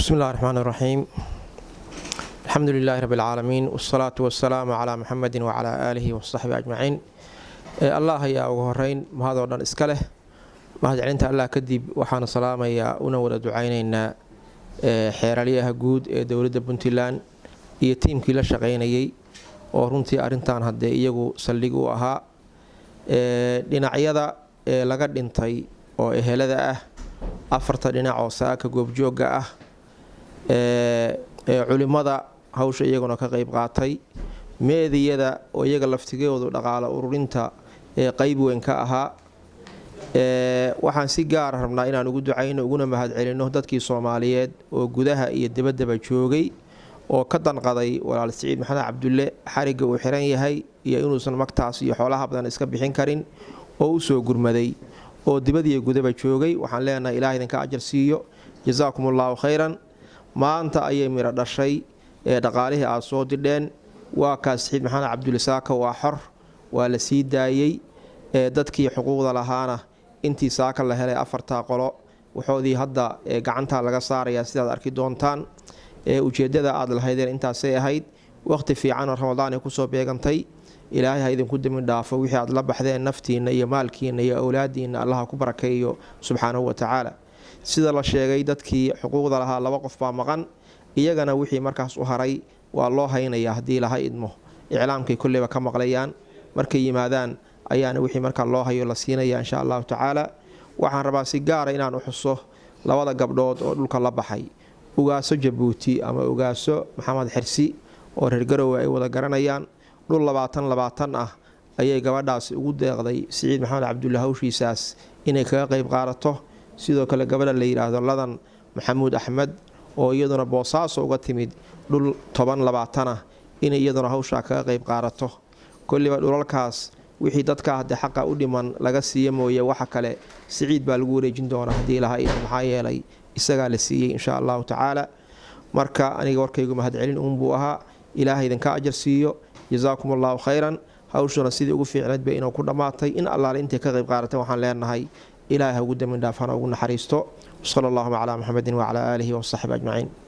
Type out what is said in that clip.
بسم الله الرحمن الرحيم. الحمد لله رب العالمين والصلاة والسلام على محمد وعلى آله وصحبه أجمعين. الله يا وهرين هذا ودان إسكاله ما جعلنت الله كدب وحنا سلام يا ونور دعينا حيراليها جود دولة بنتلان يتيم كلا شقيني ورنتي أرنتان هذا يجو سلجوها لنعيدا لقد انتي وهذا أفرت لنا عصاك جوب جوجا culimada hawsha iyaguna ka qayb qaatay meediyada oo iyaga laftigoodu dhaqaale ururinta qayb weyn ka ahaa waxaan si gaar ah rabnaa inaan ugu ducayno uguna mahadcelino dadkii Soomaaliyeed oo gudaha iyo dibadaba joogay oo ka danqaday walaal Siciid Maxamed Cabdille xariga uu xiran yahay iyo inuusan magtaas iyo xoolaha badan iska bixin karin oo u soo gurmaday oo dibadda iyo gudaba joogay waxaan leenahay Ilaahay idinka ajar siiyo jazaakumullahu khayran maanta ayay mira dhashay dhaqaalihii aad soo didheen waa ka Siciid Maxamed Cabdille saaka waa xor waa la siidayey dadkii xuquuqda lahaana intii saaka la helay afarta qolo waxoodii hadda gacanta laga saaraya sidaad arki doontaan ujeedada aad lahaydeen intaasay ahayd waqti fiican oo Ramadaan ay ku soo beegantay Ilaahay ha idinku dimin dhaafo wixii aad la baxdeen naftiina iyo maalkiina iyo awlaadiina Allah ku barakeeyo subhanahu wa ta'ala sida la sheegay dadkii xuquuqda lahaa laba qof baa maqan iyagana wixii markaas u haray waa loo haynayaa hadii la haydmo iclaamkii kulliba ka maqlayaan markay yimaadaan ayaana wixii marka loo hayo la siinaya insha Allah ta'ala waxaan rabaa si gaar ah inaan u xuso labada gabdhood oo dhulka la baxay ugaaso Jabuuti ama ugaaso Maxamed Xirsi oo reer Garowe ay wada garanayaan dhul 20 ah ayay gabadhaas ugu deeqday Siciid Maxamed Cabdille hawshiisaas inay kaga qayb qaadato sidoo kale gabadha la yiraahdo ladan Maxamuud Axmed oo iyaduna boosaaso uga timid dhul 20 ah in iyaduna hawsha kaga qayb qaadato kulliba dhulalkaas wixii dadka hadda xaqa u dhiman laga siiyo mooye waxa kale Siciid baa lagu wareejin doonaa hadii lahayd maxaa yeelay isaga la siiyay insha Allah ta'ala marka aniga warkaygu mahadcelin buu ahaa Ilaahay idinka ajar siiyo jazaakumullahu khayran hawshuna sidii ugu fiicnayd bay inuu ku dhamaatay in Allah intii ka qayb qaadatay waxaan leenahay إلهي هو قدام من دافعنا وقلنا حريستو صلى الله على محمد وعلى آله وصحبه أجمعين.